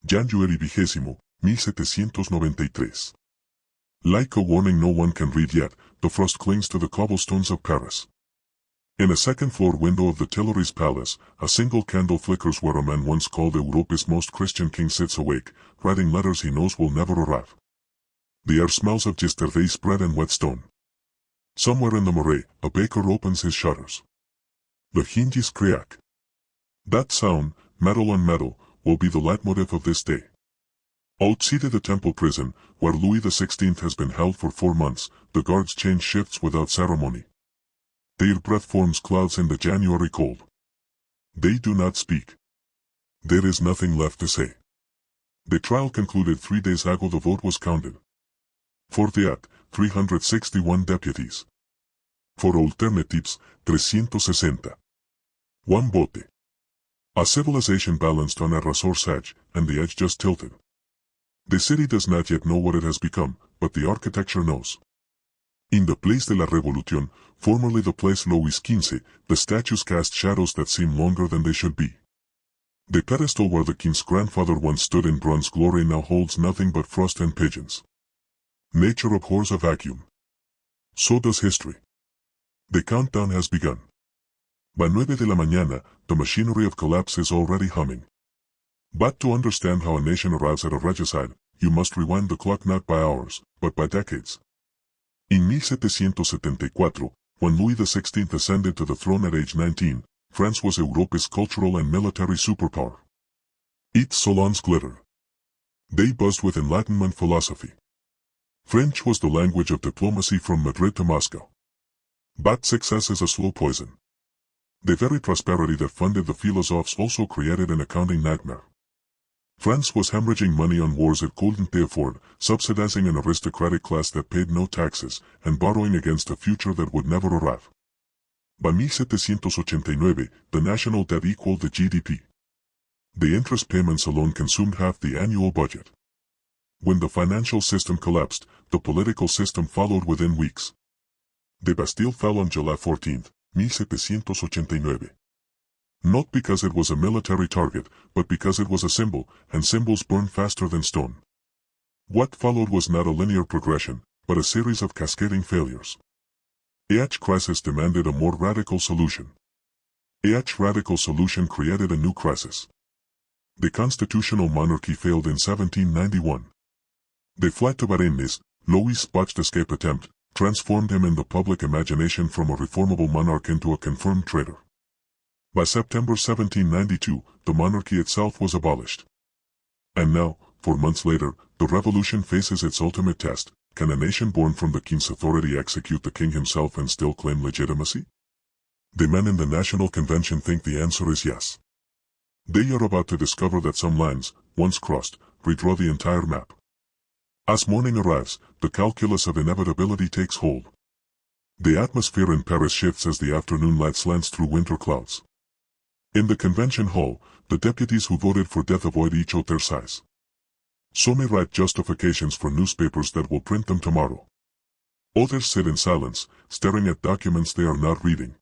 January 20, 1793. Like a warning no one can read yet, the frost clings to the cobblestones of Paris. In a second-floor window of the Tuileries Palace, a single candle flickers where a man once called Europe's most Christian king sits awake, writing letters he knows will never arrive. The air smells of yesterday bread and wet stone. Somewhere in the Marais, a baker opens his shutters. The hinges crack. That sound, metal on metal, will be the leitmotif of this day. Outside the Temple prison, where Louis XVI has been held for 4 months, the guards change shifts without ceremony. Their breath forms clouds in the January cold. They do not speak. There is nothing left to say. The trial concluded 3 days ago. The vote was counted. For the act, 361 deputies. For alternatives, 360. One vote. A civilization balanced on a resource edge, and the edge just tilted. The city does not yet know what it has become, but the architecture knows. In the Place de la Révolution, formerly the Place Louis XV, the statues cast shadows that seem longer than they should be. The pedestal where the king's grandfather once stood in bronze glory now holds nothing but frost and pigeons. Nature abhors a vacuum. So does history. The countdown has begun. By 9 de la mañana, the machinery of collapse is already humming. But to understand how a nation arrives at a regicide, you must rewind the clock not by hours, but by decades. In 1774, when Louis XVI ascended to the throne at age 19, France was Europe's cultural and military superpower. Its salons glittered. They buzzed with Enlightenment philosophy. French was the language of diplomacy from Madrid to Moscow. But success is a slow poison. The very prosperity that funded the philosophes also created an accounting nightmare. France was hemorrhaging money on wars it couldn't afford, subsidizing an aristocratic class that paid no taxes, and borrowing against a future that would never arrive. By 1789, the national debt equaled the GDP. The interest payments alone consumed half the annual budget. When the financial system collapsed, the political system followed within weeks. The Bastille fell on July 14, 1789. Not because it was a military target, but because it was a symbol, and symbols burn faster than stone. What followed was not a linear progression, but a series of cascading failures. Each crisis demanded a more radical solution. Each radical solution created a new crisis. The constitutional monarchy failed in 1791. The flight to Varennes, Louis' botched escape attempt, transformed him in the public imagination from a reformable monarch into a confirmed traitor. By September 1792, the monarchy itself was abolished. And now, 4 months later, the revolution faces its ultimate test. Can a nation born from the king's authority execute the king himself and still claim legitimacy? The men in the National Convention think the answer is yes. They are about to discover that some lines, once crossed, redraw the entire map. As morning arrives, the calculus of inevitability takes hold. The atmosphere in Paris shifts as the afternoon light slants through winter clouds. In the convention hall, the deputies who voted for death avoid each other's size. Some may write justifications for newspapers that will print them tomorrow. Others sit in silence, staring at documents they are not reading.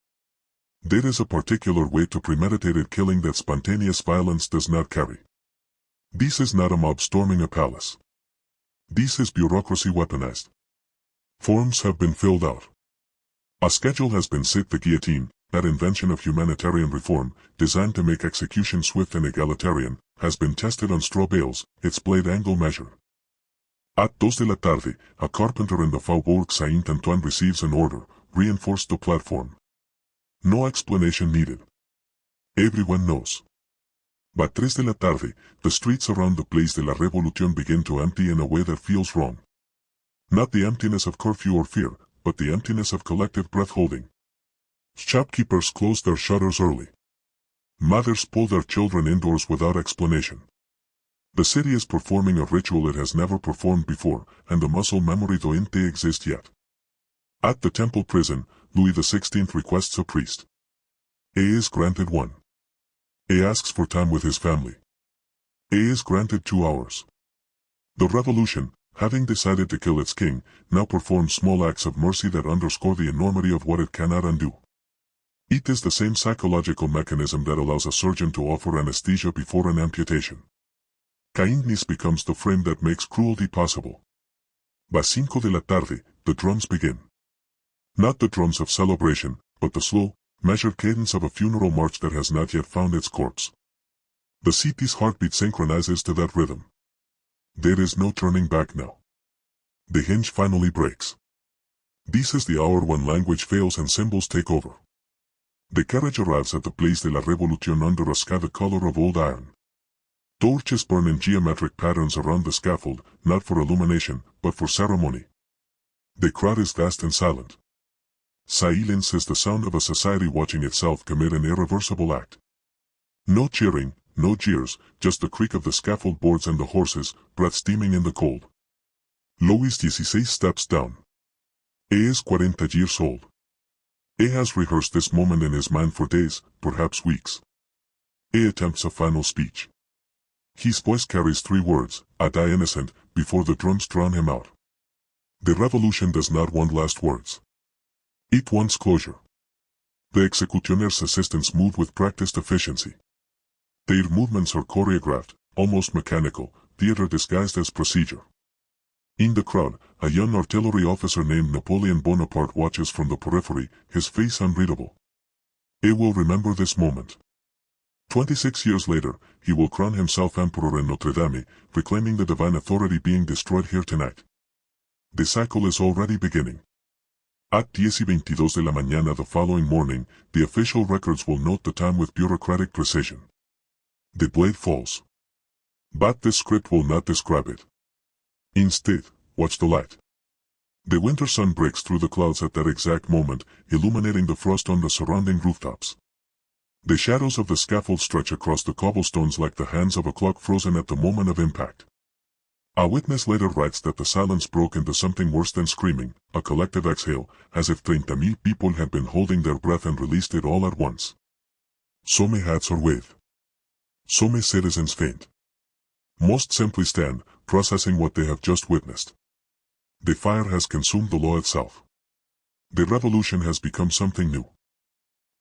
There is a particular way to premeditated killing that spontaneous violence does not carry. This is not a mob storming a palace. This is bureaucracy weaponized. Forms have been filled out. A schedule has been set. The guillotine, that invention of humanitarian reform, designed to make execution swift and egalitarian, has been tested on straw bales, its blade angle measured. At 2 de la tarde, a carpenter in the Faubourg Saint-Antoine receives an order, reinforce the platform. No explanation needed. Everyone knows. By 3 de la tarde, the streets around the Place de la Révolution begin to empty in a way that feels wrong. Not the emptiness of curfew or fear, but the emptiness of collective breath-holding. Shopkeepers close their shutters early. Mothers pull their children indoors without explanation. The city is performing a ritual it has never performed before, and the muscle memory doesn't exist yet. At the Temple prison, Louis XVI requests a priest. A is granted 1. A asks for time with his family. A is granted 2 hours. The revolution, having decided to kill its king, now performs small acts of mercy that underscore the enormity of what it cannot undo. It is the same psychological mechanism that allows a surgeon to offer anesthesia before an amputation. Kindness becomes the frame that makes cruelty possible. By 5 de la tarde, the drums begin. Not the drums of celebration, but the slow, measured cadence of a funeral march that has not yet found its corpse. The city's heartbeat synchronizes to that rhythm. There is no turning back now. The hinge finally breaks. This is the hour when language fails and symbols take over. The carriage arrives at the Place de la Révolution under a sky the color of old iron. Torches burn in geometric patterns around the scaffold, not for illumination, but for ceremony. The crowd is vast and silent. Silence is the sound of a society watching itself commit an irreversible act. No cheering, no jeers, just the creak of the scaffold boards and the horses, breath steaming in the cold. Louis XVI steps down. He is 40 years old. He has rehearsed this moment in his mind for days, perhaps weeks. He attempts a final speech. His voice carries 3 words, "I die innocent," before the drums drown him out. The revolution does not want last words. It wants closure. The executioner's assistants move with practiced efficiency. Their movements are choreographed, almost mechanical, theater disguised as procedure. In the crowd, a young artillery officer named Napoleon Bonaparte watches from the periphery, his face unreadable. He will remember this moment. 26 years later, he will crown himself emperor in Notre Dame, reclaiming the divine authority being destroyed here tonight. The cycle is already beginning. At 10:22 de la mañana the following morning, the official records will note the time with bureaucratic precision. The blade falls. But this script will not describe it. Instead, watch the light. The winter sun breaks through the clouds at that exact moment, illuminating the frost on the surrounding rooftops. The shadows of the scaffold stretch across the cobblestones like the hands of a clock frozen at the moment of impact. A witness later writes that the silence broke into something worse than screaming, a collective exhale, as if 30,000 people had been holding their breath and released it all at once. Some hats are waved. Some citizens faint. Most simply stand, processing what they have just witnessed. The fire has consumed the law itself. The revolution has become something new.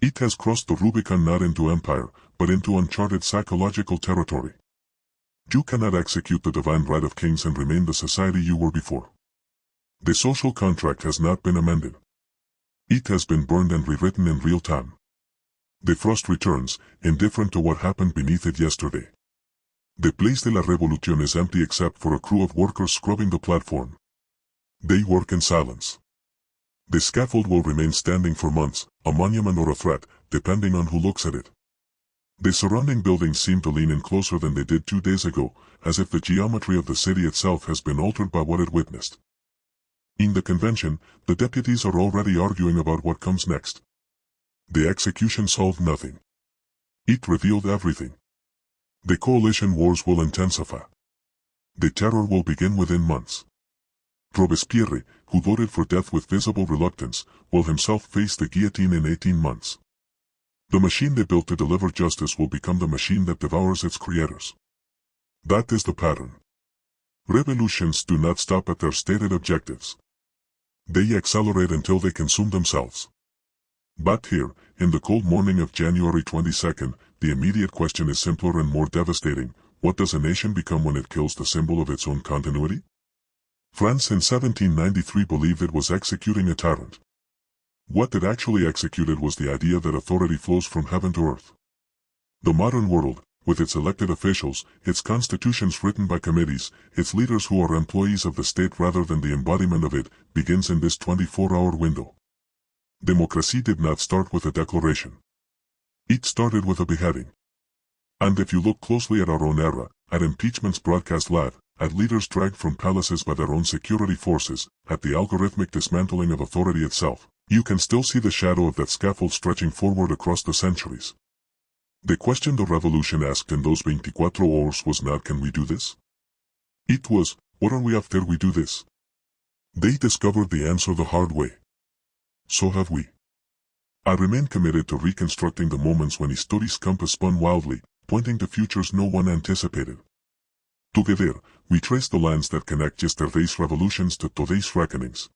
It has crossed the Rubicon not into empire, but into uncharted psychological territory. You cannot execute the divine right of kings and remain the society you were before. The social contract has not been amended. It has been burned and rewritten in real time. The frost returns, indifferent to what happened beneath it yesterday. The Place de la Révolution is empty except for a crew of workers scrubbing the platform. They work in silence. The scaffold will remain standing for months, a monument or a threat, depending on who looks at it. The surrounding buildings seem to lean in closer than they did 2 days ago, as if the geometry of the city itself has been altered by what it witnessed. In the convention, the deputies are already arguing about what comes next. The execution solved nothing. It revealed everything. The coalition wars will intensify. The terror will begin within months. Robespierre, who voted for death with visible reluctance, will himself face the guillotine in 18 months. The machine they built to deliver justice will become the machine that devours its creators. That is the pattern. Revolutions do not stop at their stated objectives. They accelerate until they consume themselves. But here, in the cold morning of January 22nd, the immediate question is simpler and more devastating. What does a nation become when it kills the symbol of its own continuity? France in 1793 believed it was executing a tyrant. What it actually executed was the idea that authority flows from heaven to earth. The modern world, with its elected officials, its constitutions written by committees, its leaders who are employees of the state rather than the embodiment of it, begins in this 24-hour window. Democracy did not start with a declaration. It started with a beheading. And if you look closely at our own era, at impeachments broadcast live, at leaders dragged from palaces by their own security forces, at the algorithmic dismantling of authority itself, you can still see the shadow of that scaffold stretching forward across the centuries. The question the revolution asked in those 24 hours was not can we do this? It was, what are we after we do this? They discovered the answer the hard way. So have we. I remain committed to reconstructing the moments when history's compass spun wildly, pointing to futures no one anticipated. Together, we trace the lines that connect yesterday's revolutions to today's reckonings.